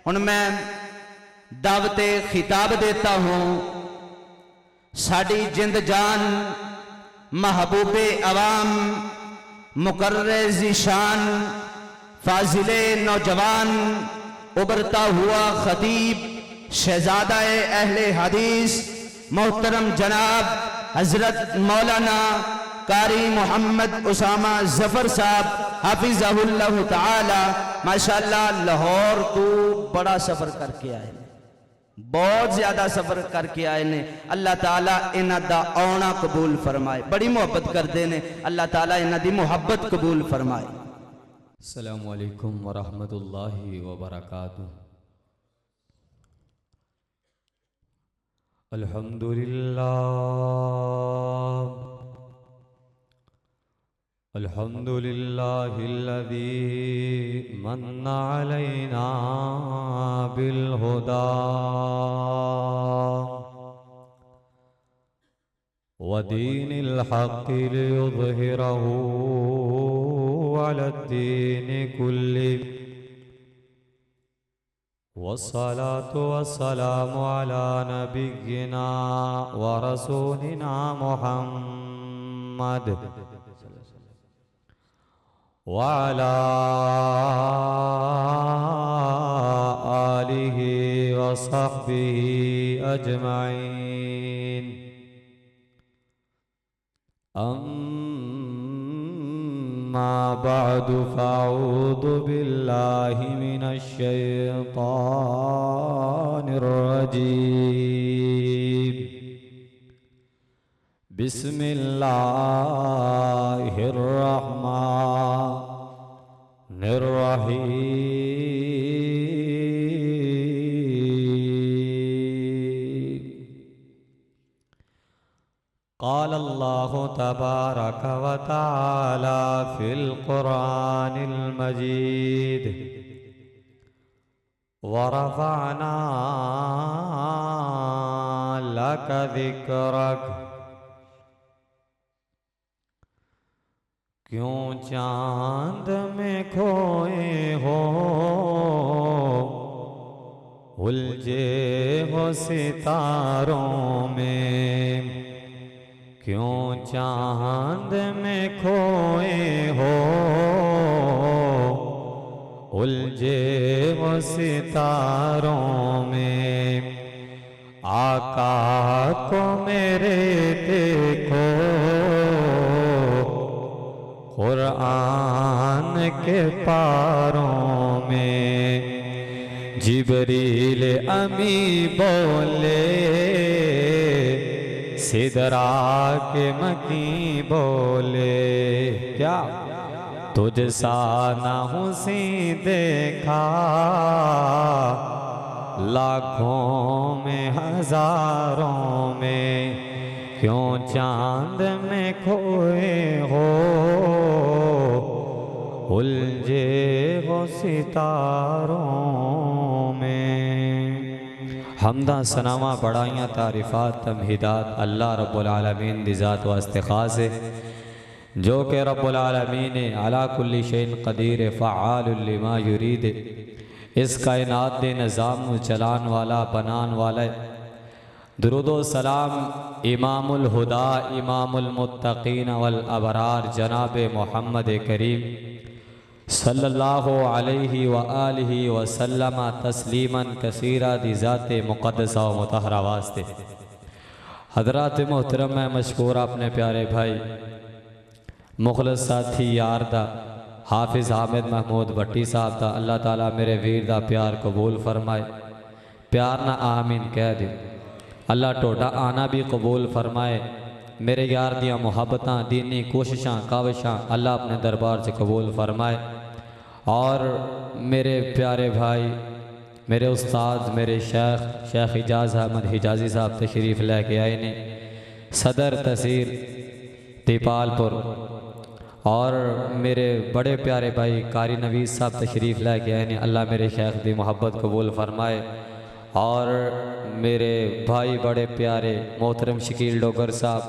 हुण मैं दावते खिताब देता हूँ साड़ी जिंद जान महबूबे अवाम मुकर्रे ज़ीशान फाजिले नौजवान उभरता हुआ खतीब शहजादा अहले हदीस मोहतरम जनाब हजरत मौलाना कारी मोहम्मद उसामा जफर साहब हाफिज़हुल्लाह ताला। माशाअल्लाह लाहौर तो बड़ा सफर करके आए ने, बहुत ज्यादा सफर करके आए ने। अल्लाह ताला इन्हां दा आना कबूल फरमाए। बड़ी मुहब्बत करते ने, अल्लाह ताला इन्हां दी मुहब्बत कबूल फरमाए। अस्सलामु अलैकुम वरहमतुल्लाहि वबरकातुहू। अल्हम्दुलिल्लाहिल्लज़ी मन्ना अलैना बिल हुदा व दीनिल हक़्क़ि लियुज़हिरहू अलद्दीनि कुल्लि वस्सलातु वस्सलामु अला नबिय्यिना व रसूलिना मुहम्मद व अला आलिहि व सहबिहि अजमईन। अम्मा बअदु फ़अऊज़ु बिल्लाहि मिनश शैतानिर रजीम। बिस्मिल्लाहिर रहमानिर रहीम। क़ाल अल्लाहु तबारक व तआला फ़िल क़ुरआनिल मजीद व रफ़अना लक ज़िक्रक। क्यों चांद में खोए हो उलझे हो सितारों में। क्यों चांद में खोए हो उलझे हो सितारों में। आका को मेरे देखो कुरान के पारों में। जिब्रील अमी बोले सिदरा के मकी बोले। क्या तुझ सा न हुसी देखा लाखों में हजारों में। क्यों चांद में खोए हो उलझे हो सितारों में। हमदा सनामा बड़ाइयाँ तारीफ़ात तमहीदात अल्लाह रब्बुल आलमीन दी ज़ात वास्ते ख़ास है, जो कि रब्बुल आलमीन अला कुल्ली शैइन क़दीर फ़आलुल लिमा युरीद। इस कायनात दे निज़ाम चलान वाला बनान वाला। दुरूदो सलाम इमामुल हुदा इमामुल मुत्तकीन वल अबरार जनाब मोहम्मद करीम सल्लल्लाहु अलैहि व आलिहि व सल्लम तस्लीमन कसीरा दी ज़ाते मुक़द्दसा व मुतहरा वास्ते। हज़रात मोहतरम मैं मशकूर अपने प्यारे भाई मुखलस साथी यार दा हाफिज़ हामिद महमूद भट्टी साहब दा। अल्लाह ताला मेरे वीर दा प्यार कबूल फरमाए। प्यार ना आमीन कह दे। अल्लाह टोडा आना भी कबूल फरमाए। मेरे यार दियाँ मुहब्बतां दीनी कोशिशां काविशां अल्लाह अपने दरबार से कबूल फरमाए। और मेरे प्यारे भाई मेरे उस्ताद मेरे शेख इजाज़ अहमद हिजाजी साहब तशरीफ़ लेके आए ने, सदर तहसील दीपालपुर। और मेरे बड़े प्यारे भाई कारी नवीस साहब तशरीफ़ लेके आए ने। अल्लाह मेरे शेख दी मोहब्बत कबूल फरमाए। और मेरे भाई बड़े प्यारे मोहतरम शकील डोगर साहब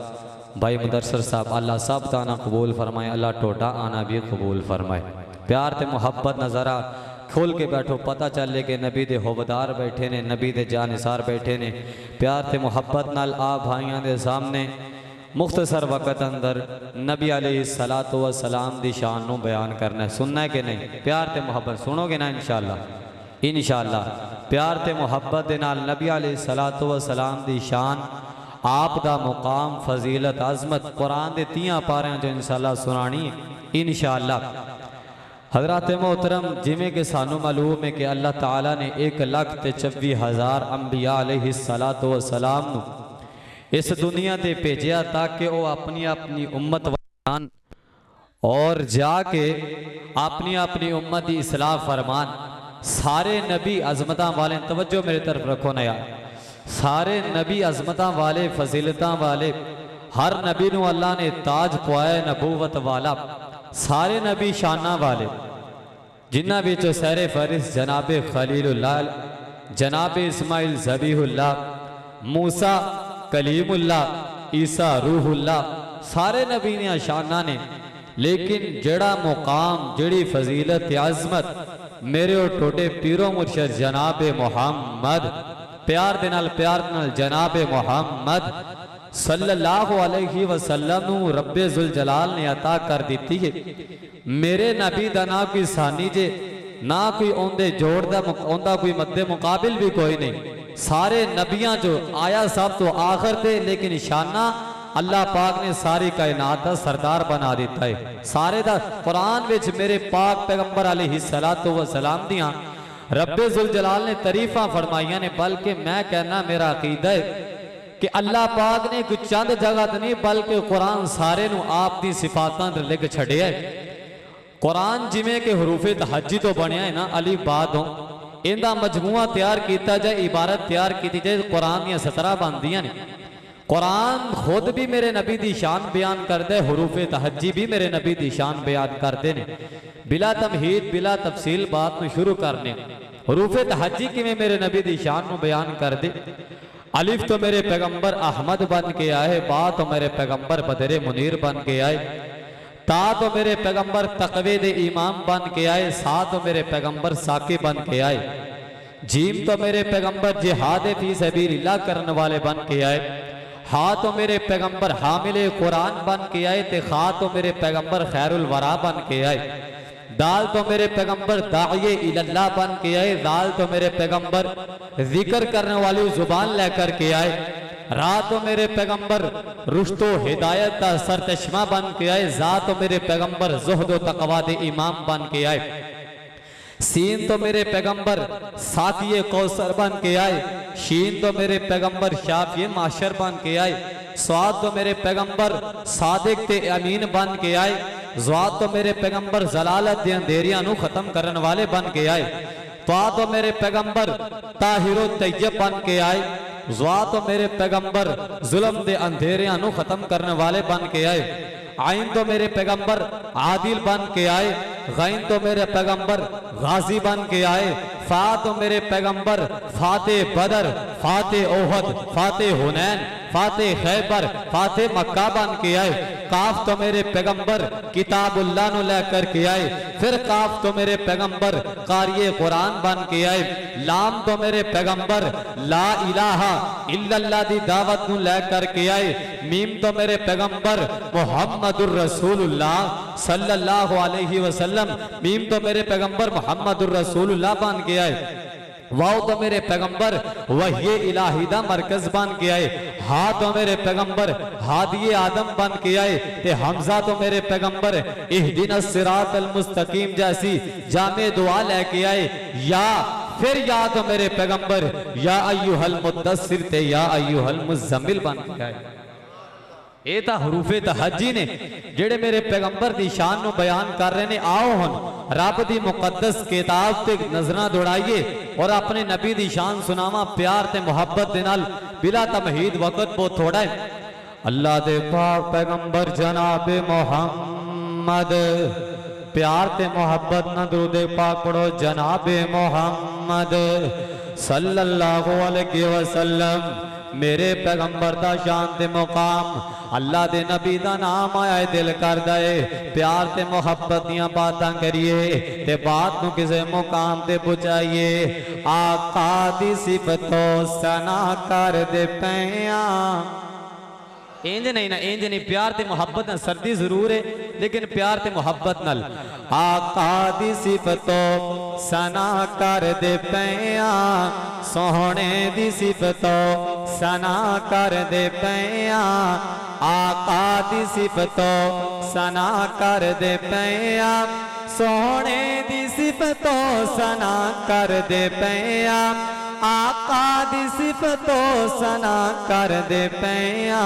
भाई मुदरसर साहब, अल्लाह सब ताना कबूल फरमाए। अल्लाह टोटा आना भी कबूल फरमाए। प्यार ते मोहब्बत नज़ारा खोल के बैठो, पता चले कि नबी दे होबदार बैठे ने, नबी दे जानिसार बैठे ने। प्यार ते मुहब्बत नाल आ भाइयों दे सामने मुख्तसर वक़्त अंदर नबी अलैहिस्सलातु वस्सलाम दी शान नूं बयान करना है। सुनना है कि नहीं? प्यार ते मुहब्बत सुनोगे ना इंशाअल्लाह। इंशाअल्लाह प्यार ते मुहब्बत दे नाल नबी अलैहिस्सलातु वस्सलाम दी शान, आप दा मुकाम, फजीलत, अजमत कुरान दे 30 पारियां जो इंशाअल्लाह सुनानी इंशाअल्लाह। हज़रात मोहतरम, जिमें कि सानू मालूम है कि अल्लाह ताला ने 1,24,000 अंबिया अलैहिस्सलातु वस्सलाम नू इस दुनिया ते भेजा ताकि वो अपनी अपनी उम्मत वजान और जाके अपनी अपनी उम्मत की इसलाह फरमान। सारे नबी अजमतां वाले, तवज्जो मेरी तरफ रखो ना यार, सारे नबी अजमतां वाले, फजीलतां वाले, हर नबी नू अल्लाह ने ताज पवाया नबूवत वाला। सारे नबी शाना वाले, जिन्हां विचों सहरे फरिस जनाबे खलीलुल्लाह, जनाबे इस्माइल ज़बीहुल्लाह, मूसा कलीमुल्लाह, ईसा रूहुल्लाह, सारे नबी ने शाना ने। लेकिन जड़ा मुकाम, जड़ी फजीलत, अजमत मेरे और टोटे पीरो मुर्शद जनाबे मुहम्मद, प्यार दे नाल जनाबे मुहम्मद सल्लल्लाहु अलैहि वसल्लम नूं रब्बे जुल जलाल ने अता कर दी है। मेरे नबी दा ना कोई सानी जे, ना कोई ओंदे जोड़ दा, ओंदा कोई मद्दे मुकाबिल भी कोई नहीं। सारे नबियां जो आया सब तो आखिर थे, लेकिन शाना अल्लाह पाक ने सारी कायनात दा सरदार बना दिता है। सारे दा कुरान विच मेरे पाक पैगंबर अलैहिस्सलातु वस्सलाम दियां रब्बे जुल जलाल ने तारीफां फरमाइयां ने। बल्कि मैं कहना, मेरा अकीदा है कि अल्लाह पाक ने कुछ चंद जगह तो नहीं, बल्कि कुरान सारे नू आप दी सिफातां ते लिख छड़िया है। कुरान जिमें कि हरूफे तहज्जी तो बनया है ना, अली बाद हो इनका मजमूआ तैयार किया जाए, इबारत तैयार की जाए, कुरान दियां 17 बनदियां ने। कुरान खुद भी मेरे नबी दी शान बयान करता है, हरूफे तहज्जी भी मेरे नबी दी शान बयान करते हैं। बिला तमहीद बिला तफसील बात में शुरू करने, हरूफे तहज्जी किवें मेरे नबी दी शान नू बयान कर दे। अलिफ तो मेरे पैगंबर अहमद बन के आए, बा तो मेरे पैगंबर बदरे मुनीर बन के आए, ता तो मेरे पैगंबर तकवे दे इमाम बन के आए, सा तो मेरे पैगंबर साकी बन के आए, जीम तो मेरे पैगंबर जिहाद फी सबीलिल्लाह करने वाले बन के आए, हा तो मेरे पैगंबर हामिले कुरान बन के आए, ते खा तो मेरे पैगंबर खैरुल वरा बन के आए, दाल तो मेरे पैगंबर दाइये इल्लाह बन के आए, दाल तो मेरे पैगंबर जिक्र करने वाली जुबान लेकर के आए, रा तो मेरे पैगंबर रुश्तो हिदायत का सरचश्मा बन के आए, जा तो मेरे पैगंबर ज़ुहद तकवा दे इमाम बन के आए, सीन तो मेरे पैगंबर साकिये कौसर बन के आए, शीन तो मेरे पैगंबर शाफिये माशर बन के आए, स्वाद तो मेरे पैगंबर सादिक ते अमीन बन के आए, ज़्वाद तो मेरे पैगंबर जलालत दे अंधेरियां नू खत्म करने वाले बन के आए, ता तो मेरे पैगंबर ताहिरो तैयब बन के आए, ज़्वा तो मेरे पैगंबर जुल्म दे अंधेरियां नू खत्म करने वाले बन के आए, आइन तो मेरे पैगंबर आदिल बन के आए, गैन तो मेरे पैगंबर गाजी बन के आए, फा तो मेरे पैगंबर फाते बदर, फाते ओहद, फाते हुनैन, फाते खैबर, फाते मक्का बन के आए, काफ तो मेरे पैगंबर किताबुल्लाह नु लेकर के आए, फिर काफ तो मेरे पैगंबर कारिये कुरान बन के आए, लाम तो मेरे पैगंबर ला इलाहा इल्लल्लाह दी दावत नु लेकर के आए, मीम तो मेरे पैगंबर मुहम्मदुर रसूलुल्लाह सल्लल्लाहु अलैहि वसल्लम, मीम तो मेरे पैगंबर मुहम्मदुर रसूलुल्लाह बन के आए, वाओ तो मेरे पैगंबर वही इलाही दा मरकज बन के आए, हा तो मेरे पैगंबर हादिये आदम बन के आए, ते हमजा तो मेरे पैगंबर इहदिनस सिरातल मुस्तकीम जैसी जामे दुआ लेके आए, या फिर या तो मेरे पैगंबर या अय्युहल मुद्दस्सिर ते या अय्युहल मुज़्ज़म्मिल बन के आए। ये तो हरूफे तहज्जी ने जेड़े मेरे पैगंबर की शान नू बयान कर रहे ने। आओ हुन रब दी मुकद्दस किताब ते नजरां दौड़ाइए और अपने नबी दी शान सुनावा प्यार ते मुहब्बत दे नाल, बिला तमहीद, वक्त बहुत थोड़ा है। अल्लाह दे पाक पैगंबर जनाबे मोहम्मद, प्यार ते मोहब्बत ना दुरूद पाक पढ़ो, जनाबे मोहम्मद सल्लल्लाहु अलैहि वसल्लम। मेरे पैगंबर दा शान ते मुकाम अल्लाह दे नबी दा नाम आया दिल कर दे प्यार ते मोहब्बत दियां बातां करिए ते बात नू किसे मुकाम ते पहुंचाइए। आका दी सिफतों सना कर दे पैया इंज नहीं ना इंज नहीं प्यार ते मोहब्बत ना सर्दी जरूर है लेकिन प्यार ते मोहब्बत नाल आका दी सिफतों सना कर दे पैया सोहने दी सिफतों सना कर दे पैया आका दी सिफतों सना कर दे पैया सोहने दी सिफतों सना कर दे पैया आका दी सिफतों सना कर दे पैया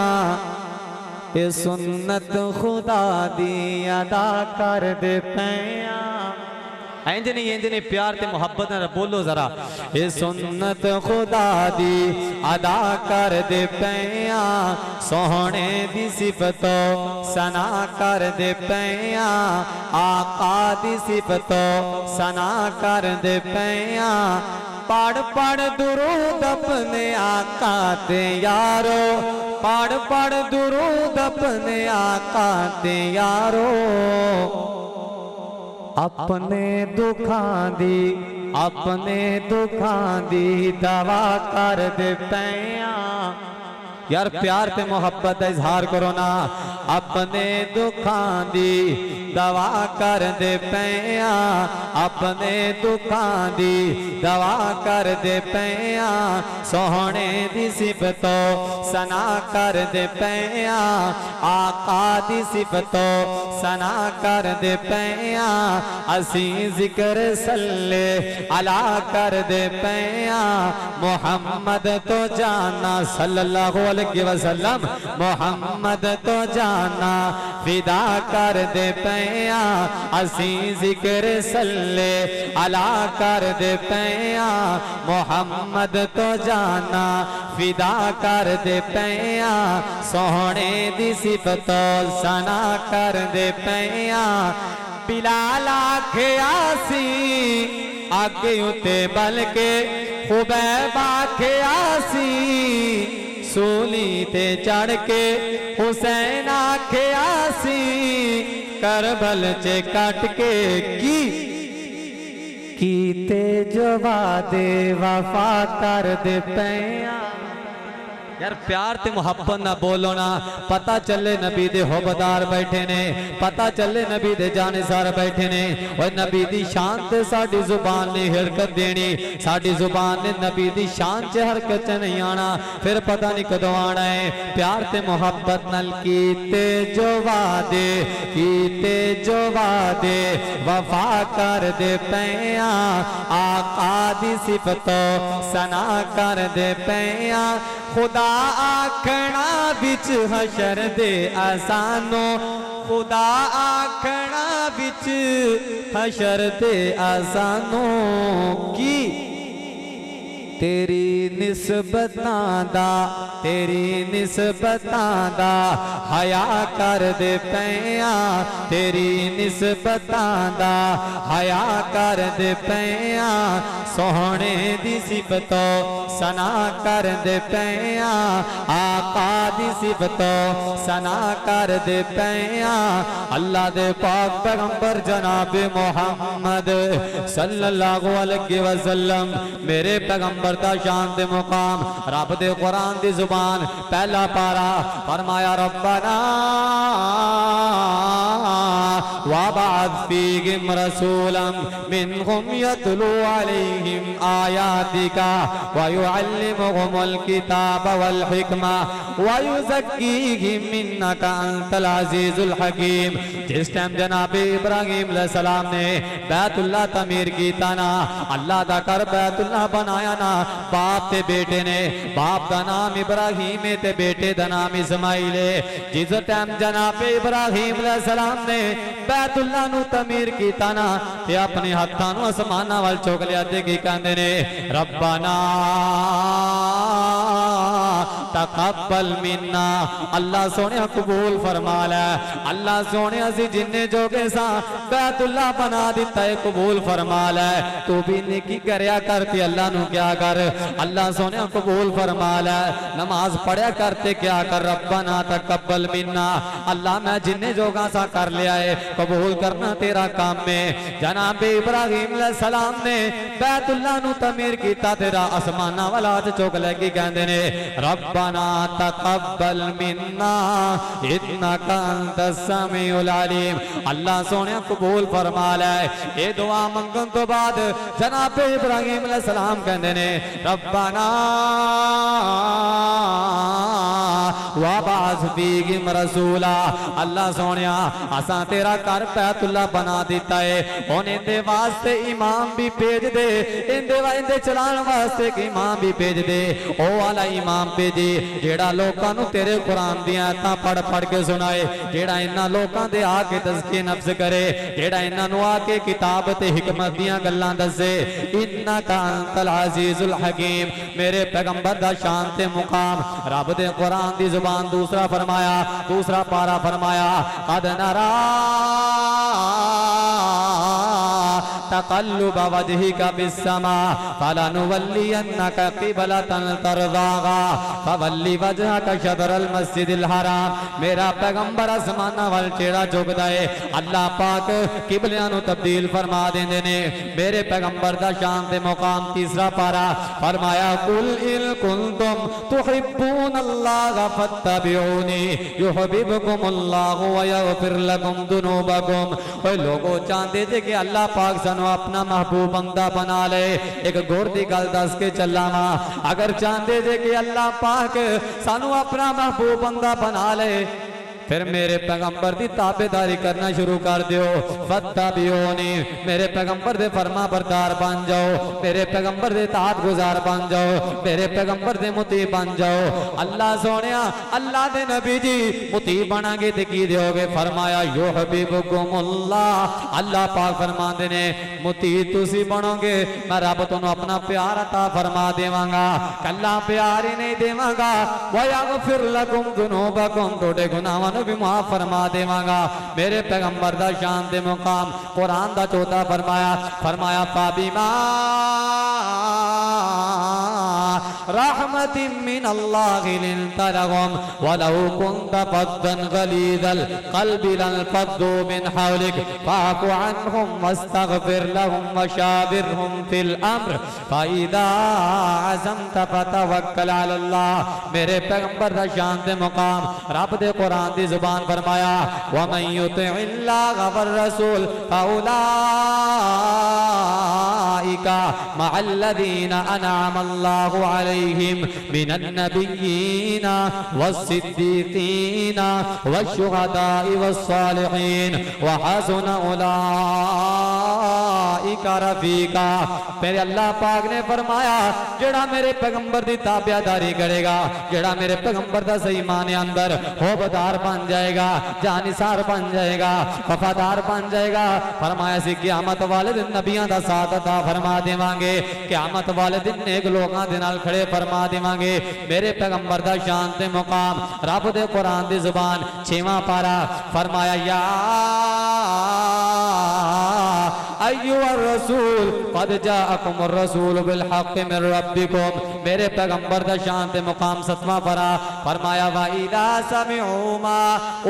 ये सुन्नत खुदा दी अदा कर दे पैया इंज नहीं प्यार ते मोहब्बत ना बोलो जरा ये सुन्नत खुदा दी अदा कर दे पैया सोहने दी सिफतों सना कर दे पैया आका दी सिफतों सना कर दे पैया पढ़ पढ़ दुरूद अपने आका ते यारो पढ़ पढ़ दुरूद अपने आका ते यारो अपने दुखां दी दवा कर दे पैया यार प्यार ते मोहब्बत का इजहार करो ना अपने दुखां दी दवा कर दे पैया अपने दुखां दी दवा कर दे पैया सोहने दी सिफतों सना कर दे पैया आका दी सिफतों सना कर दे पैया असी जिक्र सल्ले अला कर दे पैया मोहम्मद तो जाना सल्लल्लाहु अलैहि वसल्लम मोहम्मद तो जाना फिदा कर दे पैया असी जिक्र सल्ले अला कर दे पैया मोहम्मद तो जाना फिदा कर दे पैया सोहने दी सिफतों सना कर दे पैया बिलाल आखे आसी आगे उते बल के खुबैब आखे आसी सूली ते चढ़ के हुसैन आखे आसी करबल चे कट के कीते जो वादे वफा कर दे पैया यार प्यार ते मोहब्बत ना बोलो ना पता चले नबी दे होबदार बैठे ने पता चले नबी दे जानेसार बैठे ने और नबी दी शान ते साडी जुबान ने हरकत देनी साडी जुबान ने नबी दी शान च हरकत च नहीं आना फिर पता नहीं कदों आना है। प्यार ते मोहब्बत नाल कीते जो वादे वफा कर दे पैया आका दी सिफतों सना कर दे पैया खुदा आखना बिच हशर दे आसानो खुदा आखना बिच हशर दे आसानो की तेरी निस्बतां दा हया कर दे पैया तेरी निस्बतां दा हया कर दे पैया सोहने दी सिफतों सना कर दे पैया आका दी सिफतों सना कर दे पैया अल्लाह दे पाक पैगंबर जनाब मोहम्मद सल्लल्लाहु अलैहि वसल्लम मेरे पैगंबर दा शान दे मुकाम रब दे कुरान दी जुबान पहला पारा फरमाया रब्बना वबअथ फीहिम रसूलन मिनहुम यतलू अलैहिम आयातिका व युअल्लिमुहुमुल किताब वल हिकमा व युज़क्कीहिम इन्नका अंतल अज़ीज़ुल हकीम। जिस टाइम जनाब इब्राहिम अलैहिस्सलाम ने बैतुल्लाह तमीर कीता ना अल्लाह दा कर बैतुल्लाह बनाया ना बाप ते बेटे ने बाप दा नाम इब्राहिम है ते बेटे दा नाम इस्माइल है। जिस टाइम जनाब इब्राहिम अलैहिस्सलाम ने बैतुल्लाह नु तमीर कीता ना ते अपने हाथां नु आसमानां वल चुक लिया ते की कहंदे ने रब्बना तकब्बल मिन्ना, अल्लाह सोने कबूल फरमा लै। अल्लाह सोने असी जिन्ने जोगे सा बैतुल्ला बना दिता है, कबूल फरमा लै। तू भी नेकी करया करते अल्लाह नू क्या कर, अल्लाह सोने कबूल फरमा लै। नमाज पढ़या करते क्या कर, रब्बना तकब्बल मिन्ना, अल्लाह मैं जिन्ने जोगा सा कर लिया है, कबूल करना तेरा काम है। जनाब इब्राहिम अलैहिस्सलाम ने बैतुल्ला नू तमीर कीता, तेरा आसमाना वाला च चुक लगी, कहंदे ने रब्बना तकब्बल मिन्ना इन्नका अंतस समीउल अलीम, अल्लाह सोने कबूल फरमा लै। ये दुआ मंगन तो बाद जनाब इब्राहिम अलैहिस्सलाम कहंदे ने रब्बना वाबास फीहिम रसूला, अल्लाह सोनिया असा तेरा घर बैतुल्ला बना दिता है, हुण इहदे वास्ते इमाम भी भेज दे, इहदे चलाण वास्ते एक इमाम भी भेज दे। ओ वाला इमाम भेजे जेड़ा लोकां नू तेरे कुरान दी आयतां पढ़ पढ़ के सुनाए, जेड़ा इन्हां लोकां दे आके तज़किया नफ्स करे, जेड़ा इन्हां नू आके किताब ते हिकमत दियां गल्लां दसे। इन्नका अंतल अजीजुल हकीम, मेरे पैगंबर दा शान ते मुकाम रब दे कुरान दी जुबान दूसरा फरमाया, दूसरा पारा फरमाया कद नरा तक़ल्लुब वजहिका फिस्समा फलनुवल्लियन्नका क़िबलतन तर्ज़ाहा फवल्लि वजहका शतरल मस्जिदिल हराम। मेरा पैगंबर आसमाना वल चेड़ा चुकदा है, अल्लाह पाक किबलियां नू तब्दील फरमा देंदे ने। मेरे पैगंबर दा शान ते मुकाम तीसरा पारा फरमाया कुल इन कुंतुम तुहिब्बूनल्लाह फत्तबिऊनी युहिब्बुकुमुल्लाहु व यगफिर लकुम दुनूबकुम। ओए लोगो चाहते थे कि अल्लाह पाक सानू अपना महबूब बंदा बना ले, एक गौर दी गल दस के चला वा, अगर चाहते थे कि अल्लाह पाक सानू अपना महबूब बंदा बना ले, फिर मेरे पैगंबर की ताबेदारी करना शुरू कर दियो। फत्तबिऊनी, मेरे पैगंबर दे फरमा बरदार बन जाओ, मेरे पैगंबर दे ताअत गुजार बन जाओ, मेरे पैगंबर दे मुती बन जाओ। अल्लाह सोनिया अल्लाह दे नबी जी मुती बनांगे ते की दियोगे, फरमाया युहिब्बुकुमुल्लाह, अल्लाह पाक फरमांदे ने मुती तुसी बनोगे, मैं रब तुहानू अपना प्यार अता फरमा देवांगा, कल्ला प्यार ही नहीं देवांगा, व यगफिर लकुम दुनूबकुम, तोड़े गुनाहां भी माफ फरमा देवांगा। मेरे पैगंबर दा शान दे मुकाम कुरान दा चौथा फरमाया, फरमाया फाबिमा रहमतिन मिनल्लाहि लिंतलहुम वलौ कुंत फद्दन गलीज़ल क़ल्बि लंफद्दू मिन हौलिक फ़अफ़ु अन्हुम वस्तग़फिर लहुम वशाविरहुम फिल अम्र फ़इज़ा अज़मत फ़तवक्कल अलल्लाह। मेरे पैगंबर दा शान दे मुकाम रब दे कुरान दी जुबान फरमाया वमन युतिइल्लाह वर रसूल फउलाइका मअल्लज़ीना अनअमल्लाहु अलैहिम मिनन नबिय्यीना वस्सिद्दीक़ीना वश्शुहदाई वस्सालिहीन व हसुन उलाइका रफ़ीका। मेरे अल्लाह पाक ने फरमाया जेड़ा मेरे पैगंबर दी ताबेदारी करेगा, जेड़ा मेरे पैगंबर दा सही माने अंदर होबदार बन जाएगा, जानिसार बन जाएगा, वफादार बन जाएगा, फरमाया सी क़यामत वाले दिन नबियां दा साथ अता फरमा देवांगे, क़यामत वाले दिन नेक लोगां दे नाल खड़े फरमा देवांगे। मेरे पैगंबर दा शान ते मुकाम रब दे कुरान दी जुबान 6वां पारा फरमाया या अय्युहर रसूल क़द जाअकुमुर रसूल बिल हक़्क़ि मिन रब्बिकुम। मेरे पैगंबर दा शान ते मुकाम 7वां पारा फरमाया व इज़ा समिअू मा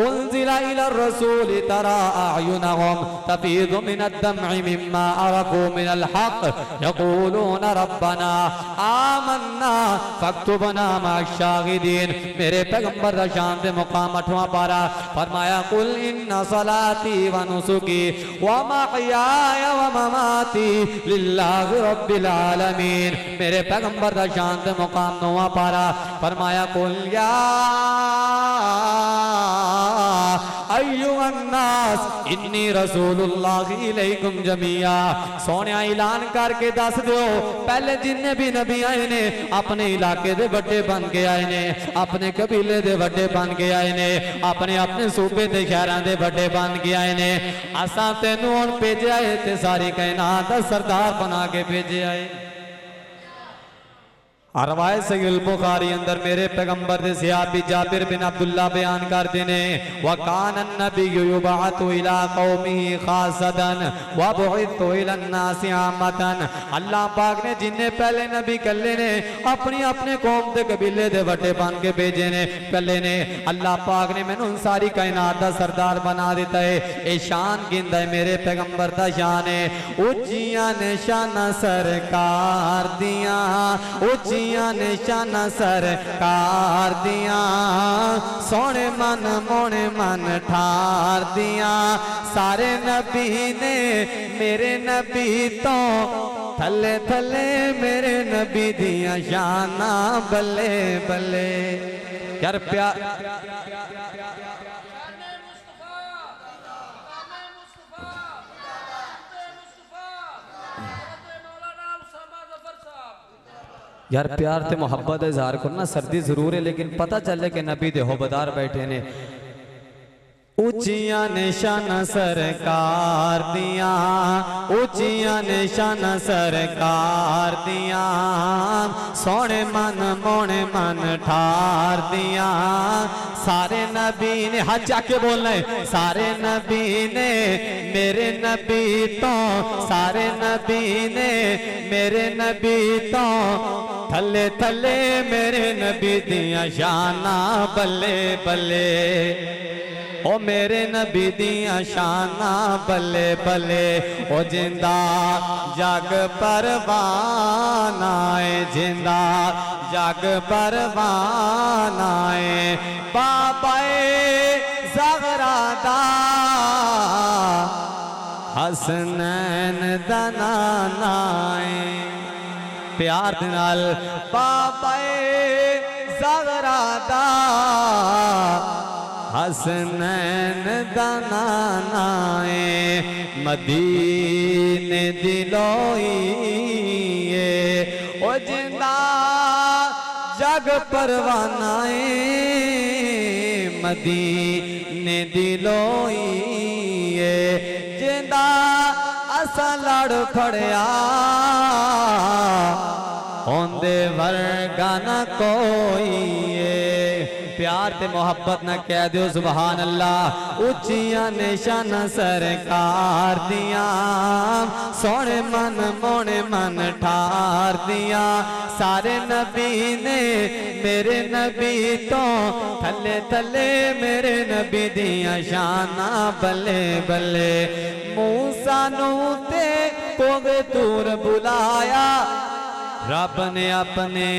उन्ज़िला इलर रसूल तरा अयुनहुम तफ़ीज़ु मिनद दम'i मिम्मा अरफ़ू मिनल हक़्क़ यक़ूलून रब्बना आमन्ना फ़क्तुबना मअश-शाहिदीन। मेरे पैगंबर दा शान ते मुकाम 8वां पारा फरमाया कुल इन्ना सलाती व नुसुकी व महयाय व ममाती लिल्लाहि रब्बिल आलमीन। मेरे पैगंबर दा शान ते मुकाम 9वां पारा फरमाया कुल या अय्युहन्नास इन्नी रसूलुल्लाहि इलैकुम जमीआ। सोने ऐलान करके दस दो पहले जिन्ने भी नबी आए ने अपने इलाके दे बड़े बन के आए ने, अपने कबीले दे बड़े बन के आए ने, अपने अपने सूबे दे शहरां दे बड़े बन के आए ने। असा तेनू हुण भेजे आए ते सारी कायनात दा सरदार बना के भेजे आए। रवायत सहीह बुखारी अंदर मेरे पैगंबर दे सहाबी जाबिर बिन अब्दुल्ला बयान करते ने वकान नबिय्यु युबअतु इला कौमिही खासतन व बुइतु इला अन्नासि आमतन। अल्लाह पाक ने जिन्ने पहले नबी कल्ले ने अपनी अपने कौम दे कबीले दे वटे बन के भेजे ने कल्ले ने। अल्लाह पाक ने मैनू सारी कायनात दा सरदार बना दिता है। ए शान गिंदा है मेरे पैगंबर दा शान है। उच्चियां ने शाना सरकार दियां उच्चियां निशाना सरकार दिया सोने मन मोने मन ठार दिया। सारे नबी ने मेरे नबी तो थले थले मेरे नबी दिया शाना बल्ले बल्ले। यार प्यार यार प्यार ते मोहब्बत इजहार करना सर्दी जरूर है लेकिन पता चले कि नबी दे होबदार बैठे ने। ऊंचियां निशाना सरकार दिया ऊंचियां निशाना सरकार दिया सोने मन मोने मन ठार दिया। सारे नबी ने हाथ जाके बोलना है सारे नबी ने मेरे नबी तो सारे नबी ने मेरे नबी तो थले थले मेरे नबी दिया शाना बल्ले बल्ले। ओ मेरे नबी दिया शाना बल्ले बल्ले। ओ जिंदा जग परवानाए जिंदा जग परवानाए बाबाए ज़हरा दा हसनैन दा नानाए। प्यार दे नाल बाबाए ज़हरा दा हसनैन दा नानाए। मदीने दिलोई ओ जिंदा जग परवानाए मदीने दिलोई जिंदा असा लड़ फड़िया होंदे वर्गा न कोई। प्यार ते मोहब्बत न कह दो सुभान अल्लाह। उच्चियां निशाना सरकार दिया सोने मन मोने मन ठार दिया। सारे नबी ने मेरे नबी तो थले थले मेरे नबी दिया शाना बल्ले बल्ले। मूसा नू ते कोगे दूर बुलाया रब ने अपने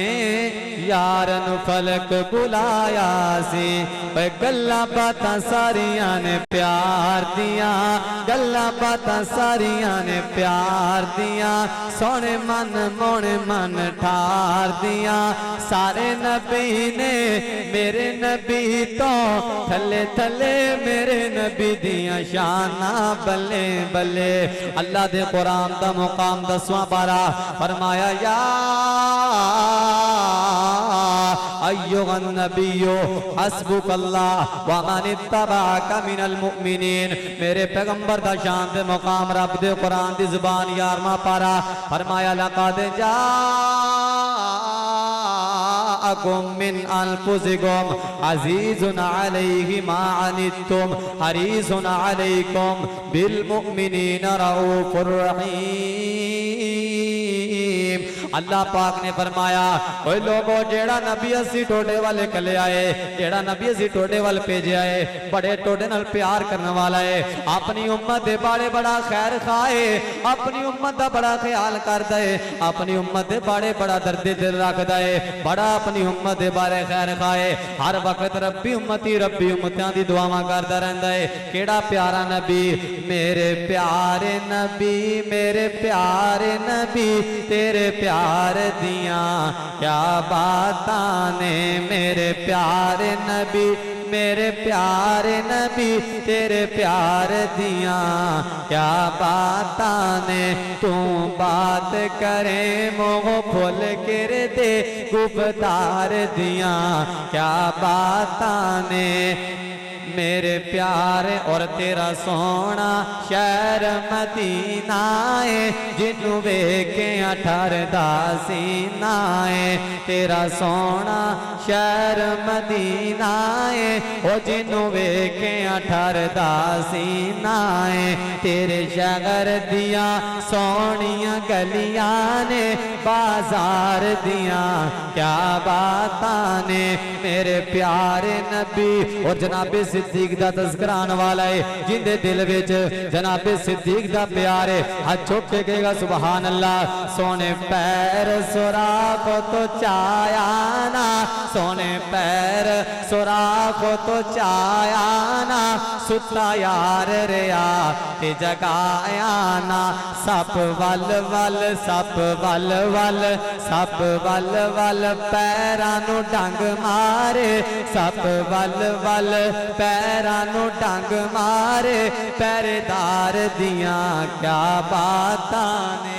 यार नु फलक बुलाया सी। गल्ला बातां सारियां ने प्यार दिया गल्ला बातां सारियां ने प्यार दिया सोने मन मोने मन ठार दिया। सारे नबी ने मेरे नबी तो थले थले मेरे नबी दिया शाना बल्ले बल्ले। अल्लाह दे कुरान दा मुकाम 10वां पारा फरमाया या अय्युहन नबिय्यु हस्बुकल्लाह व मन इत्तबअक मिनल मुमिनीन। मेरे पैगंबर दा शान दे मुकाम रब दे कुरान दी जुबान 11वां पारा फरमाया लक़द जाअकुम मिन अनफुसिकुम अज़ीज़ुन अलैहि मा अनित्तुम हरीसुन अलैकुम बिल मुमिनीना रऊफुर रहीम। अल्लाह पाक ने फरमाया ओए लोगो जेड़ा नबी असी टोडे वाले कले आए जेड़ा नबी असी टोडे वाल भेजे आए बड़े टोडे नाल प्यार करने वाला है। अपनी उम्मत दे बारे बड़ा खैर खाए अपनी उम्मत दा बड़ा ख्याल करदा है अपनी उम्मत दे बारे बड़ा दर्द दिल रखदा है बड़ा अपनी उम्मत दे बारे खैर खाए। हर वक्त रब्बी उम्मतियां दी दुआवां करदा रहंदा है। केड़ा प्यारा नबी मेरे प्यारे नबी तेरे प्यार दिया क्या बातां ने मेरे प्यारे नबी तेरे प्यार दिया क्या बातां ने। तू बात करे मोह फुल गिर दे गुफ्तार दिया क्या बातां ने। मेरे प्यारे और तेरा सोना शहर मदीना है जिन्नू वेखे ठरदा सीना है तेरा सोना शहर मदीना है ओ जिन्नू वेखे ठरदा सीना है तेरे शहर दिया सोनिया गलियां ने बाजार दिया क्या बातां ने मेरे प्यारे नबी और जनाबे सिद्दीक दा तज़किरा आने वाला है जिंदे दिल विच जनाबे सिद्दीक दा प्यार है हाथ चुक के कहेगा सुभान अल्लाह सोने पैर सुराख तो चाया ना सोने पैर सुराख तो चाया ना सुता यार रिया ते जगाया ना सप वल वल सप वल वल सप वल वल पैरां नू डंग मारे सप वल वल पैरां नू डंग मारे पहरेदार दियां क्या बातां ने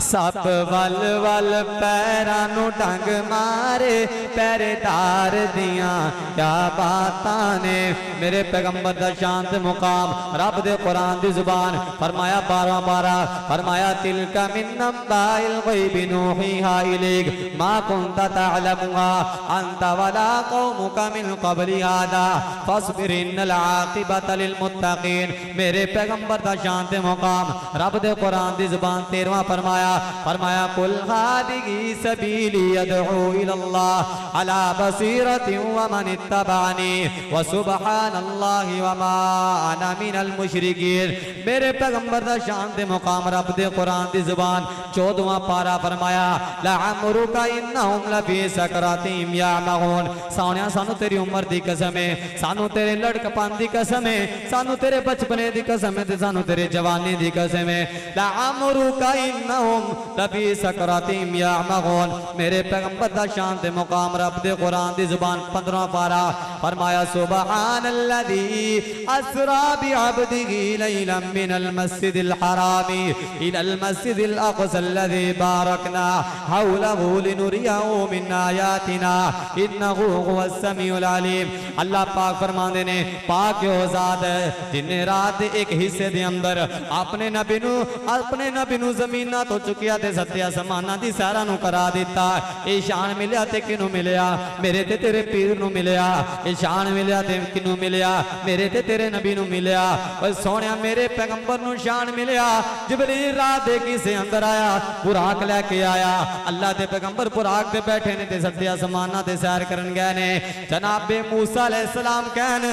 सप वल वल पैरां नू डंग मारे पहरेदार दियां क्या बातां ने मेरे पैगंबर दा शान ते मुकाम रब दे कुरान दी जुबान फरमाया 12 फरमाया तिलका मिन नबाइल गैबि नूहीहा इलैक मा कुंता तअलमुहा अंता वला कौमुका मिन क़ब्ली हादा फस्बिर इन्नल आक़िबता लिल मुत्तक़ीन मेरे पैगंबर दा शान ते मुकाम रब दे कुरान दी जुबान 13वां फरमाया कुल हादिही सबीली अदऊ इलल्लाह अला बसीरतिन व मन इत्तबानी व सुब्हानल्लाहि व मा अना मिनल मुशरिकीन मेरे पैगंबर दा शान दे मुकाम रब दे कुरान दी जुबान 14वां पारा फरमाया ला अमरुका इन्नहुम लफी सकरातिम यामहून सोनिया सानू तेरी उम्र दी कसम है सानू तेरे लड़कपन दी कसम है सानू तेरे बचपने दी कसम है ते सानू तेरे जवानी दी कसम है ला अमरुका इन्नहुम लफी सकरातिम यामहून मेरे पैगंबर दा शान ते मुकाम रब दे कुरान दी जुबान 15वां पारा फरमाया सुबहानल्लज़ी अस्रा बिअब्दिही लैलन मिनल मस्जिदिल हरामी इलल मस्जिदिल अक़सा अल्लज़ी बारकना हौलहु लिनुरियहु मिन आयातिना इन्नहु हुवस समीउल अलीम अल्लाह पाक फरमांदे ने पाक हो ज़ात जिन्ने रात दे एक हिस्से दे अंदर अपने नबी नू ज़मीनां तो चुकिया ते सत्या समाना दी सारा नू करा दिता ये शान मिलिया ते किनू मिलिया मेरे ते तेरे पीर नू मिलिया ये शान मिलिया ते किनू मिलिया मेरे ते तेरे नबी नू मिलिया और सोनिया मेरे पैगंबर नू शान मिलिया जिबरील रात दे किसे अंदर आया बुराक लेके आया अल्लाह दे पैगंबर बुराक ते बैठे ने ते सत्या समाना ते सैर करन गए ने जनाबे मूसा अलैहिस्सलाम कहन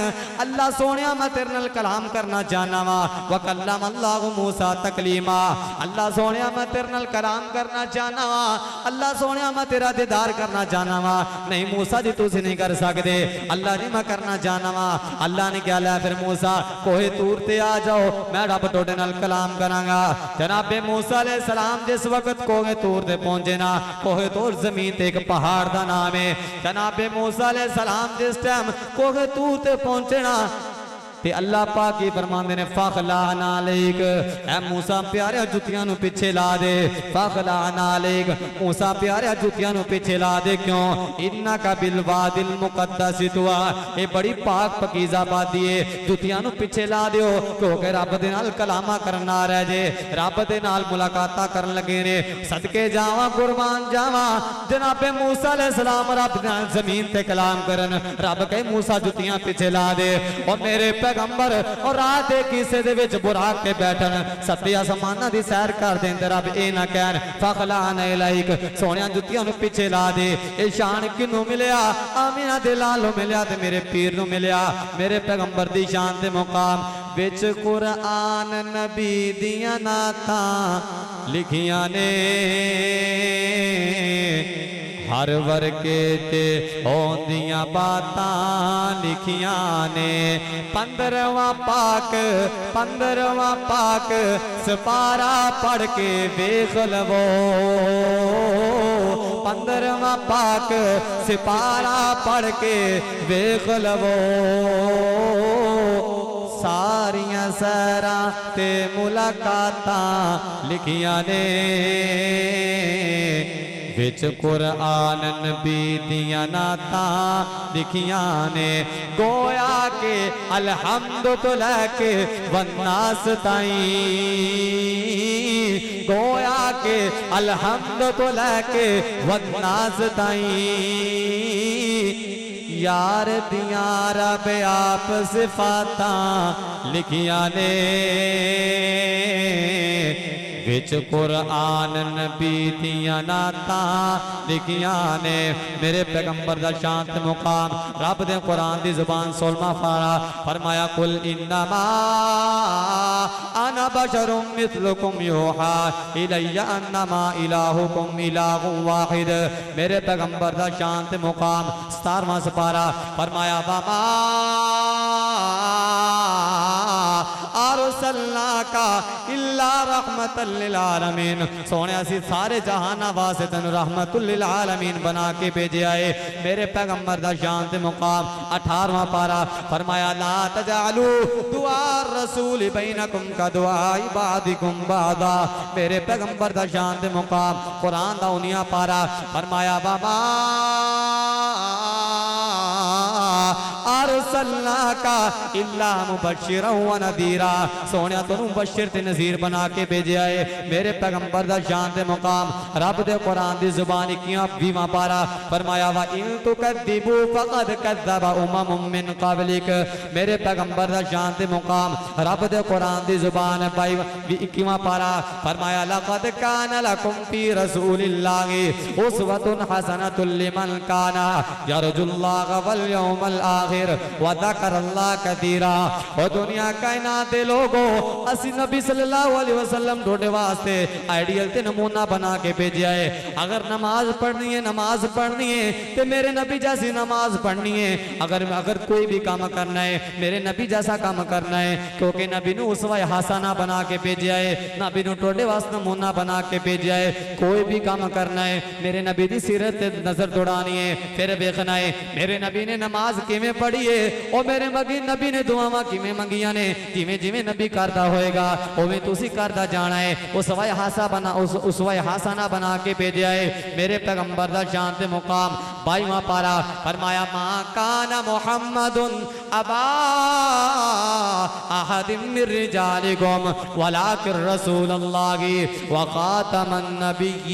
अल्लाह सोनिया मैं तेरे नाल कलाम करना चाहना वा व कल्लम अल्लाहु मूसा तकलीमा अल्लाह सोनिया मैं तेरे नाल कलाम करना चाहना वा अल्लाह सोनिया मैं तेरा दीदार करना चाहना वा नहीं मूसा जी तुसी नहीं कर सकते अल्लाह जी मैं करना चाहना वा अल्लाह ने क्या लिया फिर मूसा कोहे तूर ते आ जाओ मैं रब तोड़े नाल कलाम करांगा जनाबे मूसा अलैहि सलाम जिस वक्त कोहे तूर ते पहुंचे ना कोहे तूर जमीन ते एक पहाड़ दा नाम है जनाबे मूसा अलैहि सलाम जिस टाइम कोहे तूर ते पहुंचे ना ते अल्लाह पाक ही फरमांदे ने फखला नालेक ए मूसा प्यारे जुतियां नु पीछे ला दे फखला नालेक मूसा प्यारे जुतियां नु पीछे ला दे क्यों इन्ना का बिल वादिल मुकद्दस तुआ ये बड़ी पाक पकीज़ा बादी है जुतियां नु पीछे ला दियो क्योंकि रब दे नाल कलामा करना रह जे रब दे नाल मुलाकाता करन लगे ने सदके जावा कुर्बान जावा जनाबे मूसा अलैहि सलाम रब दे नाल जमीन ते कलाम करन रब कहे मूसा जुतियां पीछे ला दे और मेरे पैगंबर और रात दे किसे दे विच बुराक के बैठन सत्या समाना दी सैर कर देंदे रब ए ना कहन फखला नैलाइक सोनिया जुतियां नु पीछे ला दे ए शान किनू मिलिया आमीना दे लालो मिलिया ते मेरे पीर नु मिलिया मेरे पैगंबर दी शान ते मुकाम विच कुरान नबी दियां नातां लिखियां ने हर वर्गे ते होंदियां बातां लिखियां ने 15वां पाक सपारा पढ़ के वेख लवो 15वां पाक सिपारा पढ़ के वेख लवो सारियां सैरां ते मुलाकातां लिखियां ने विच कुरान नबी दिया नाता लिखिया ने गोया के अलहम्द तो लैके वन्नास ताई गोया के अलहम्द तो लैके वन्नास ताई यार दिया रब आप सिफाता लिखिया ने विच कुरान नबी दिया नाता लिखिया ने मेरे पैगंबर दा शांत मुकाम रब दे कुरान दी जुबान 16वां पारा फरमाया कुल इन्नमा अना बशरुम मिस्लुकुम यूहा इलैया अन्नमा इलाहुकुम इलाहुन वाहिद। मेरे पैगंबर दा शांत मुकाम 17वां पारा फरमाया बाबा अरसलना का इल्ला रहमतल लिल आलमीन सोने असी सारे जहाना वास्ते तेन रहमतुल लिल आलमीन बना के भेजे आए। मेरे पैगंबर दा शान ते मुकाम 18वां पारा फरमाया ला तजालू दुआ रसूल बैनकुम का दुआ इबादिकुम बादा। मेरे पैगंबर दा शान ते मुकाम कुरान दा 19वां पारा फरमाया बाबा अरसलना का इल्ला मुबश्शिरन व नदीरा सोनिया तो मुबश्शिर ते नज़ीर बना के भेजे आए। मेरे पैगंबर दा शान ते मुकाम रब दे कुरान दी जुबान 21वां पारा फरमाया वा इन तुकद्दिबू फक़द कज़्ज़बा उममुम मिन क़ब्लिक। मेरे पैगंबर दा शान ते मुकाम रब दे कुरान दी जुबान 21वां पारा फरमाया लक़द काना लकुम फी रसूलिल्लाहि उस्वतुन हसनतुन लिमन काना यरजुल्लाह वल यौमल आखिर व ज़करल्लाह कसीरा। और दुनिया कायनात दे लोगों असी नबी सल्लल्लाहु अलैहि वसल्लम थोड़े वास्ते आइडियल ते नमूना बना के भेजा है। अगर नमाज पढ़नी है तो मेरे नबी जैसी नमाज पढ़नी है। अगर कोई भी काम करना है मेरे नबी जैसा काम करना है क्योंकि नबी ने उसवा हसाना बना के भेजा है। नबी ने थोड़े वास्ते नमूना बना के भेजा है। कोई भी काम करना है मेरे नबी की सीरत नजर दौड़ानी है फिर देखना है मेरे नबी ने नमाज किवें पढ़ी है और मेरे मगी नबी ने दुआवां किवें मंगियां ने। जिवें जिवें नबी करता होएगा उवें तुसी करता जाना है। उसवा हसाना बना के भेजा है। मेरे पैगंबर दा शान ते मुकाम 22वां पारा फरमाया मा काना मुहम्मदुन अबा अहदिम मिर रिजालिकुम वलाकिर रसूलुल्लाहि व खातमन नबिय्यीन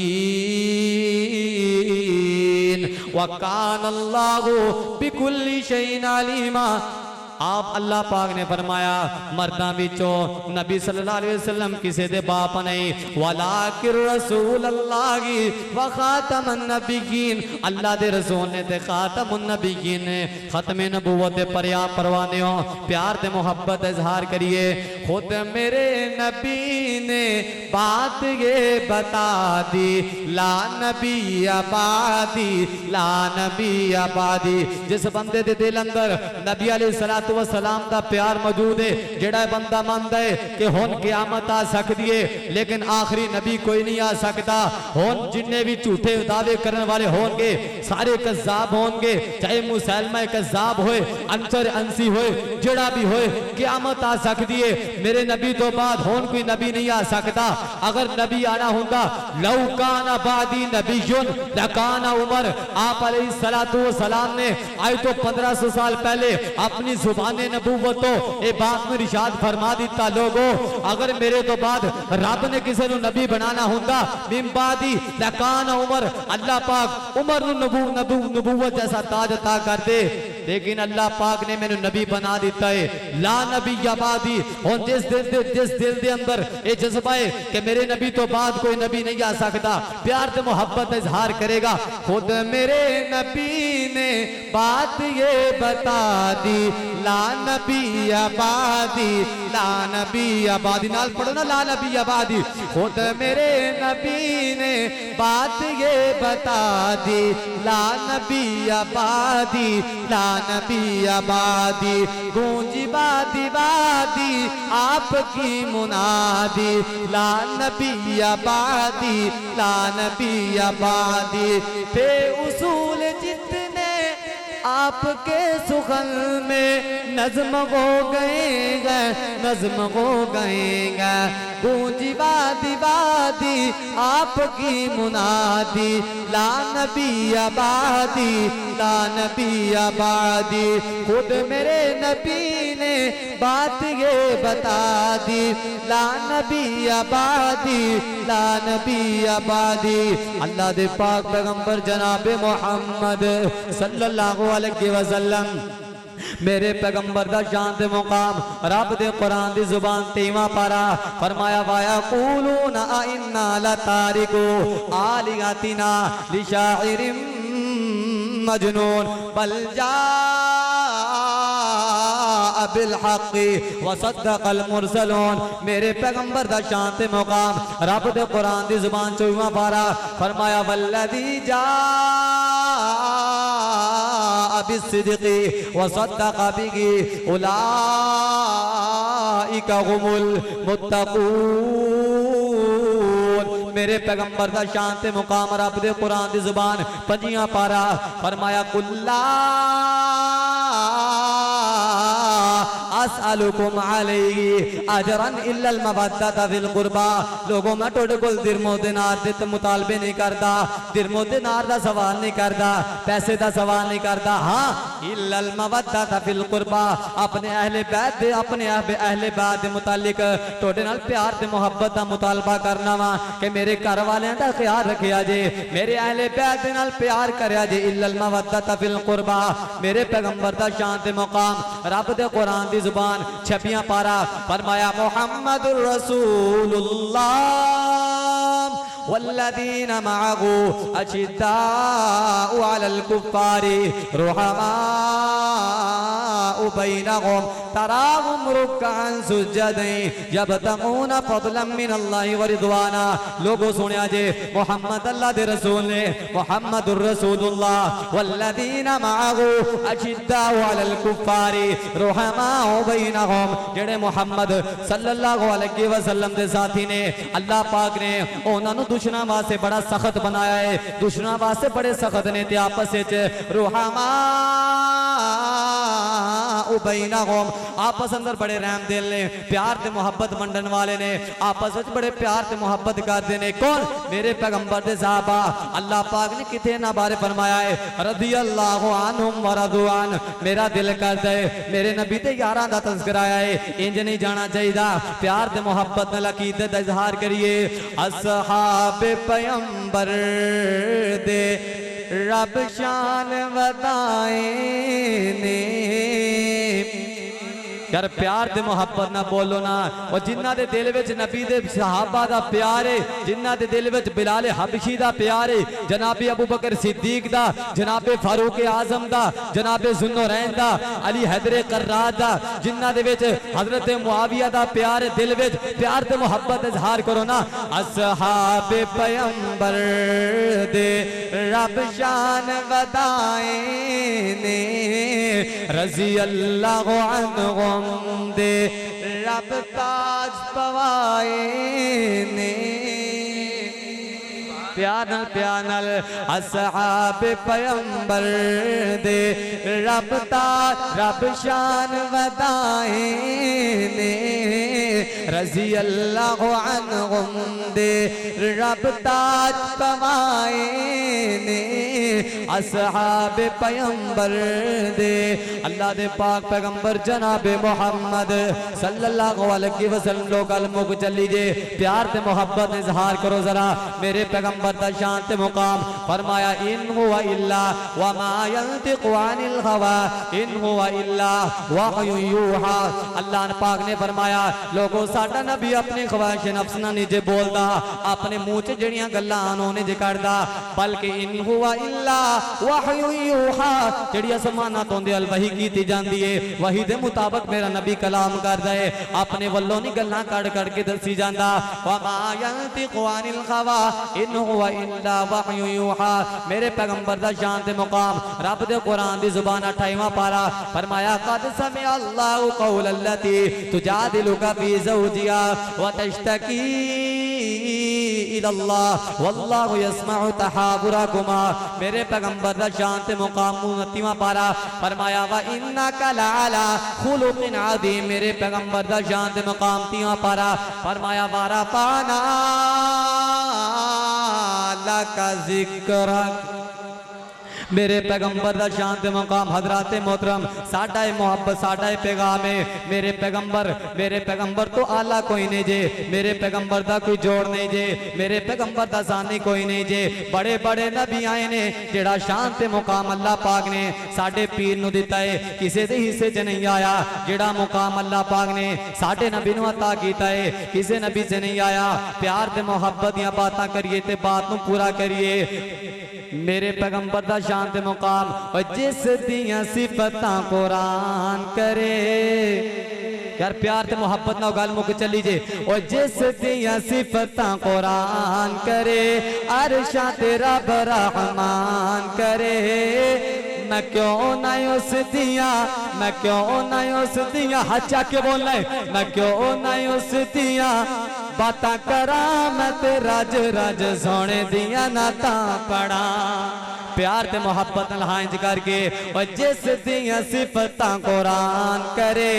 व कानल्लाहु बिकुल्लि शैइन अलीमा। आप अल्लाह पाक ने फरमाया मर्दां विचों नबी सल्लल्लाहु अलैहि वसल्लम किसी दे बाप नहीं वलाकिर रसूलुल्लाहि व खातमुन नबिय्यीन अल्लाह दे रसूल ने ते खातमुन नबिय्यीन ने खत्मे नबूवत दे परवाने हो प्यार ते मोहब्बत इजहार करिए। खुद मेरे नबी ने बात ये बता दी ला नबी आबादी ला नबी आबादी। जिस बंदे दे दिल अंदर नबी अलैहि सलाम का प्यार मौजूद है जेड़ा बंदा मानता है कि हुण क़यामत आ सकती है लेकिन आखिरी नबी कोई नहीं आ सकता। हुण जिन्ने भी झूठे दावे करने वाले होंगे सारे कज़्ज़ाब होंगे चाहे मुसलमा कज़्ज़ाब होए अंसर अंसी होए जेड़ा भी होए क़यामत आ सकती है। मेरे नबी तो बाद हुण कोई नबी नहीं आ सकता। अगर नबी आना होगा लौ काना बादी नबीयुन लकाना उमर। आप अलैहिस्सलातु वस्सलाम ने आज तो 1500 साल पहले अपनी जुबाने नबूवत तो ये बात में इरशाद फरमा दिता लोगो अगर मेरे तो बाद रब ने किसी को नबी बनाना होगा मिम्बादी लकान उमर अल्लाह पाक उमर नबूवत जैसा ताज अता कर दे। लेकिन अल्लाह पाक ने मैंने नबी बना दिता है ला नबी आबादी। और जिस दिल के अंदर ये जज्बा है कि मेरे नबी तो बाद कोई नबी नहीं आ सकता प्यार से मोहब्बत इजहार करेगा। खुद मेरे नबी ने बात ये बता दी ला नबी आबादी ला नबी आबादी। नाल पढ़ो ना ला नबी आबादी। खुद मेरे नबी ने बात ये बता दी ला नबी आबादी ला नबी आबादी। गूंजी बादी बादी आपकी मुनादी ला नबी आबादी ला नबी आबादी। बे उसूल जितने आपके सुखन में नज्म हो गए नज्म हो गए गूंजी वादी वादी आपकी मुनादी ला नबी आबादी ला नबी आबादी खुद मेरे नबी ने बात ये बता दी ला नबी आबादी ला नबी आबादी। अल्लाह दे पाक पैगंबर जनाब मोहम्मद सल्लल्लाहु अलैहि वसल्लम मेरे पैगंबर दा शान ते मुकाम रब दे कुरान दी जुबान तेवा पारा फरमाया वाया कूलून इन्ना लतारिकू आलियातिना लिशाइरिम मजनून बल जा बिल हक़्क़ि व सद्दक़ल मुरसलून। मेरे पैगंबर दा शान ते मुकाम रब दे कुरान दी जुबान चौवा पारा फरमाया वल्लज़ी जा बिस्सिद्क़ि व सद्दक़ बिही उलाइका हुमुल मुत्तक़ून। मेरे पैगंबर दा शान ते मुकाम रब दे कुरान दी जुबान पंजियां पारा फरमाया कुल्ला असअलुकुम अलैहि अजरन इल्लल मवद्दता फिल कुर्बा। लोगों मैं टोडे कोल दिरमो दिनार दे मुतालबे नहीं करदा, दिरमो दिनार दा सवाल नहीं करदा, पैसे दा सवाल नहीं करदा। हाँ इल्लल मवद्दता फिल कुर्बा अपने अहले बैत दे अपने अहले बैत दे मुतालिक टोडे नाल प्यार ते मुहब्बत दा मुतालबा करना वा कि मेरे घर वालियां दा ख्याल रखिया जे, मेरे अहले बैत दे नाल प्यार करया जे। इल्लल मवद्दता फिल कुर्बा मेरे पैगंबर दा शान ते मुकाम रब दे कुरान दी जुबान छपियां पारा फरमाया मुहम्मदुर रसूलुल्लाह वल्लदीना मअहू अशिद्दाउ अलल कुफ्फारि रुहमाउ बैनहुम तराहुम रुक्अन सुज्जदन यब्तगूना फज़लन मिनल्लाहि व रिज़वाना। लोगों सुनिया जे मुहम्मद अल्लाह दे रसूल ने मुहम्मदुर रसूलुल्लाह वल्लदीना मअहू अशिद्दाउ अलल कुफ्फारि रुहमाउ बैनहुम। जेड़े मुहम्मद सल्लल्लाहु अलैहि वसल्लम दे साथी ने अल्लाह पाक ने उन्हां नूं दुश्मनां वास्ते बड़ा सख्त बनाया है, दुश्मनां वास्ते बड़े सख्त ने ते आपस विच रुहमा बैनहुम आपस अंदर बड़े रहम दिल ने, प्यार ते मुहब्बत वंडन वाले ने, आपस विच बड़े प्यार ते मुहब्बत करदे ने। कौन? मेरे पैगंबर दे सहाबा। अल्लाह पाक ने किथे ना बारे फरमाया है रदियल्लाहु अन्हुम व रज़ुअन। मेरा दिल करदा है मेरे नबी ते यारां दा तज़किरा आया है, इंज नहीं जाना चाहिए, प्यार ते मुहब्बत नाल अकीदत दा इजहार करिए। असहाबे पैगंबर दे रब शान वदाए ने। यार प्यार दे मुहब्बत ना बोलो ना, और जिन्ना दे दिल विच नबी दे सहाबा दा प्यार है, जिन्ना दे दिल विच बिलाल हबशी दा प्यार है, जनाबे अबू बकर सिद्दीक दा, जनाबे फारूक आजम दा, जनाबे ज़ुन्नुरैन दा, अली हैदर कर्रार दा, जिन्ना दे विच हजरत मुआविया दा प्यार दिल विच प्यार ते मुहब्बत इजहार करो ना। असहाबे पैगंबर दे रब शान वदाए ने रज़ी अल्लाहु अन्हुम दे रब ताज पवाए ने। प्यार नाल असहाबे पैगंबर दे रब ताज रब शान वदाए ने रज़ी अल्लाहु अन्हुम दे रब ताज पवाए ने। असहाबे पैगंबर दे अल्लाह दे पाक पैगंबर जनाबे मोहम्मद सल्लल्लाहु अलैहि वसल्लम लोग अलमुक चली जे प्यार ते मोहब्बत इजहार करो जरा। मेरे पैगंबर दा शान ते मुकाम फरमाया इन हुवा इल्ला व मा यंतिकु अनिल हवा इन हुवा इल्ला वहयु यूहा। अल्लाह पाक ने फरमाया लोगों साडा नबी अपनी ख्वाहिश नफ्स ना नहीं जे बोलदा, अपने मुंह च जड़ियां गल्लां उन्होंने जे करदा, बल्कि इन हुवा इल्ला वहयु यूहा जड़ी आसमानां तों दे वही कीती जांदी है, वही दे मुताबिक मेरा नबी कलाम करदा है, अपने वल्लों नहीं गल्लां कड़ के दसी जांदा। व मा यंतिकु अनिल हवा इन हुवा इल्ला वहयु यूहा। मेरे पैगंबर दा शान ते मुकाम रब दे कुरान दी जुबान 28वां पारा फरमाया कद समी अल्लाहु कौलल्लती तुजादिलुका फी ज़ौजिहा व तश्तकी इलल्लाह वल्लाहु यस्मउ तहावुरकुमा। मेरे पैगंबर दा शान ते मुकाम 29वां पारा फरमाया वा इन्नका लअला खुलुकिन अज़ीम। मेरे पैगंबर दा शान ते मुकाम 30वां पारा फरमाया वारा पाना लका ज़िक्रक। मेरे पैगंबर दा शान ते मुकाम हजरात मोहतरम साडा मोहब्बत साडा पैगाम है। मेरे पैगंबर तो आला कोई नहीं जे। मेरे पैगंबर दा कोई जोड़ नहीं जे। मेरे पैगंबर दा सानी कोई नहीं जे। बड़े बड़े नबी आए ने जेड़ा शान ते मुकाम अल्लाह पाक ने साडे पीर नू दिता है, किसी दे हिस्से च नहीं आया। जेड़ा मुकाम अल्लाह पाक ने साडे नबी नू अता कीता है किसी नबी से नहीं आया। प्यार ते मोहब्बत दियां बातां करिए ते बात नू पूरा करिए। मेरे पैगंबर दा शान ते मुकाम और जिस दियां सिफतां कुरान करे। यार प्यार ते मोहब्बत ना गल मुक चली जे। और जिस दियां सिफतां कुरान करे अरशा ते रब रहमान करे। मैं क्यों ना उस दिया हाथ चाके बोलना है। मैं क्यों ना उस दिया बातां करा मैं ते राज राज सोने दिया नातां पढ़ा। प्यार ते मोहब्बत लहांज करके और जिस दियां सिफतां कुरान करे।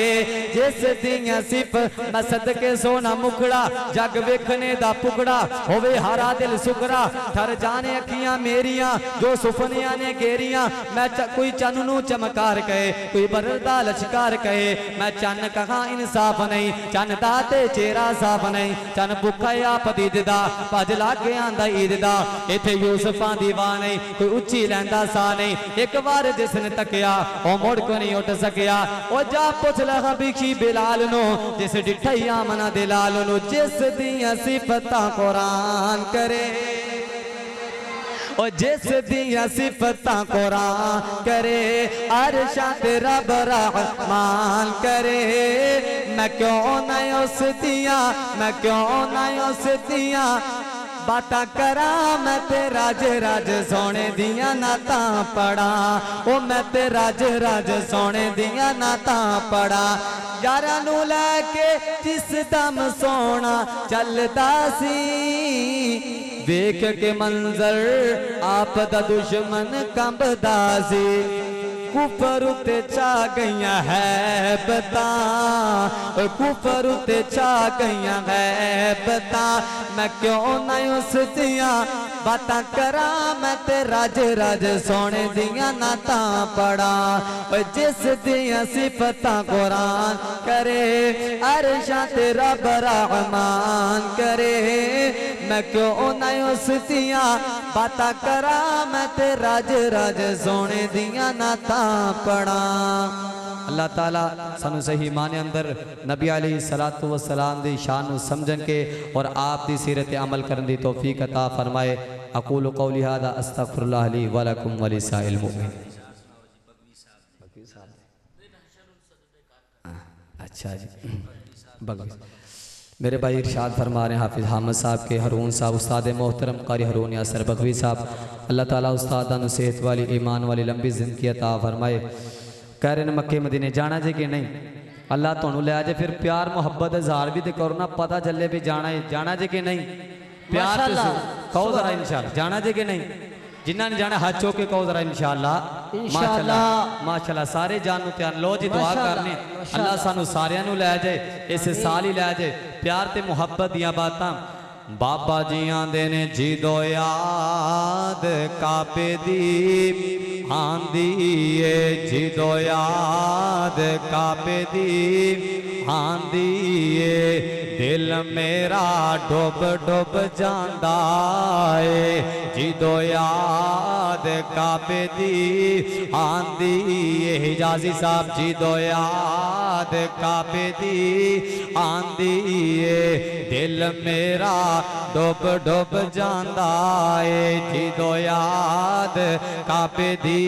जिस दियां सिफत मैं सदके सोना मुखड़ा जग वेखने दा पुकड़ा होवे हारा दिल सुकरा ठर जाने अखियां मेरियां जो सुफनियां ने घेरियां। मैं कोई चन्न नू चमकार कहे कोई बरदा लश्कार कहे। मैं चन्न कहा इंसाफ नहीं चन्न दा ते चेहरा साफ नहीं। चन्न भुखा आप दीद दा भज लागे आंदा ईद दा। इथे यूसुफां दी वाह नहीं कोई उच्ची लैंदा सा नहीं। एक बार जिसने तकिया ओ मुड़ को नहीं उठ सकिया। ओ जा पुछ लगा बिखी बिलाल नो जिस डिठई आमना दे लाल नो। जिस दियां सिफतां कुरान करे और जिस दियां सिफतां कुरान करे अरशा ते रब रहमान करे। मैं क्यों ना उस दियां बातां करा मैं ते राज राज सोने दिया नातां पढ़ा। ओ मैं ते राज राज सोने दिया नातां पढ़ा। यारां नू लैके जिस दम सोना चलदा सी वेख के मंजर आप दा दुश्मन कंबदा सी। कुफर उते चा गईयां है बता कुफर उते चा गईयां है बता। मैं क्यों ना उस दियां बातां करा मैं ते राज राज सोने दियां नातां पढ़ा। जिस दियां सिफतां कुरान करे अरशा ते रब रहमान करे। मैं क्यों ना उस दियां बातां करा मैं ते राज राज सोने दियां नातां पढ़ा। अल्लाह ताला सानू सही माने अंदर नबी अलैहिस्सलातु वस्सलाम दी शान नू समझन के और आप दी सीरत अमल करन दी तौफीक अता फरमाए। अकूलु कौली हादा अस्तगफिरुल्लाह ली व लकुम व लिसाइल मुमिनीन। अच्छा जी बगल मेरे भाई इरशाद फरमा रहे हैं हाफिज़ हामिद साहब के हरून साहब उस्ताद मोहतरम कारी हरून यासर बगवी साहब। अल्लाह ताला उस्ताद नू सेहत वाली ईमान वाली लंबी जिंदगी अता फरमाए। कह रहे हैं मक्के मदीने जाना जे कि नहीं। अल्लाह तुहानू लै जाए फिर प्यार मुहब्बत इज़हार भी तो करो ना पता चले भी जाना जे कि नहीं। प्यार कहो जरा इंशाअल्लाह जाना जे कि नहीं। जिन्ना ने जाना हाथ चौके कहो जरा इंशाअल्लाह माशाअल्लाह माशाअल्लाह सारे जान तैयार। लो जी दुआ करने अल्लाह सानू सारियां नू लै जाए इस साल ही लै जाए। प्यार ते मुहब्बत दियां बातां बाबा जी आंदे ने जी दो याद काबे दी आंदी है। जी दो याद काबे दी आंदी है। दिल मेरा डुब डुब जांदा है। जी दो याद काबे दी आंदी है। हिजाजी साहब जी दो याद काबे दी आंदी है। दिल मेरा डुब डुब जांदा है। जी दो याद काबे दी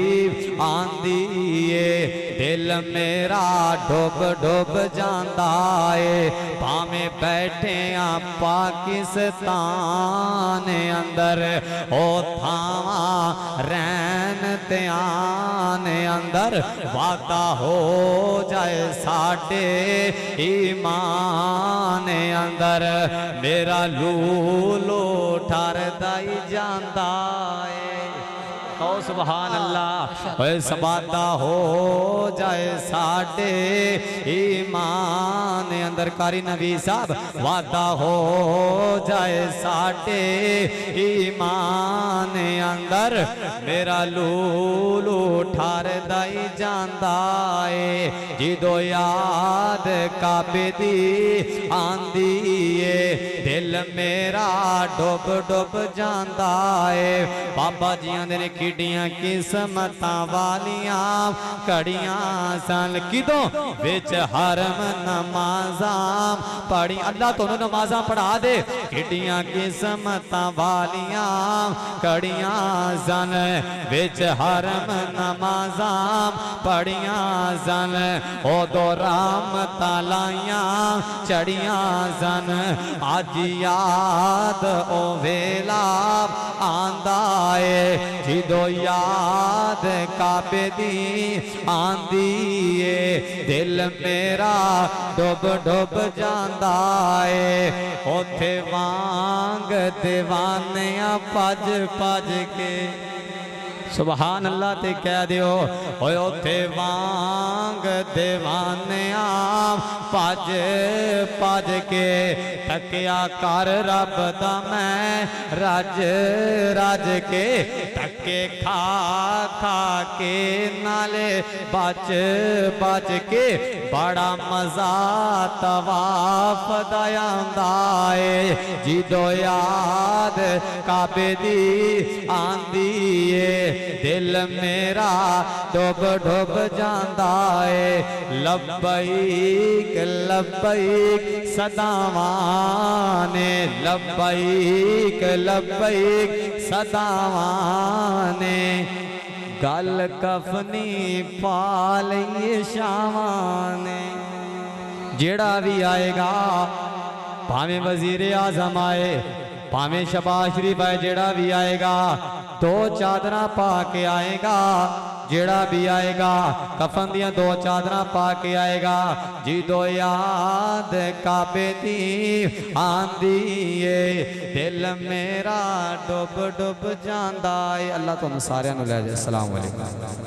आंदी है। दिल मेरा डुब डुब जांदा है। भावें बैठे पाकिस्तान अंदर ओ थावा रैन त्यान अंदर वादा हो जाए साडे ईमान अंदर मेरा लूलो ठरदा ही जांदा है। कहो सुभान अल्लाह। ओए सबादा हो जाए साडे ईमान अंदर कारी नबी साहब वादा हो जाए साडे ईमान अंदर मेरा लूलू ठरदा ही जांदा है। जिदो याद काबे दी आंदी है दिल मेरा डुब डुब जांदा है। बाबा जी आंदे ने किडियां किस्मतां वालियां कड़ियां सन किदों विच हरम नमाज़ां पढ़ी। अल्लाह तोनू नमाज़ां पढ़ा दे। किडियां किस्मतां वालियां कड़ियां सन विच हरम नमाज़ां पढ़ियां सन। ओदो रहमतां लाइयां चढ़ियां सन। अज याद ओ वेला आंदा है जिदो याद काबे दी आंदी है दिल मेरा डुब डुब जांदा है। ओथे वांग दीवाने भज भज के सुभान अल्लाह ते कह दियो। ओए ओथे वांग दीवाने भज भज के तकिया कर रब दा मैं रज रज के धक्के खा खा के नाले बच बच के बड़ा मजा तवाफ दा आंदा है। जिदो याद काबे दी आंदी है दिल मेरा डुब डुब जांदा है। लब्बैक लब्बैक सदावां ने लब्बैक लब्बैक सदावां ने गल कफनी पाल ये शावां ने। जेड़ा भी आएगा भावें वजीर आजम आए भावें शबाज शरीफ आए जेड़ा भी आएगा दो चादरा पा के आएगा। जेड़ा भी आएगा कफन दियां दो चादरा पा के आएगा। जिदो याद काबे दी आंदी है दिल मेरा डुब डुब जांदा है। अल्लाह तुहानू सारियां नू लै जाए। अस्सलाम वालेकुम।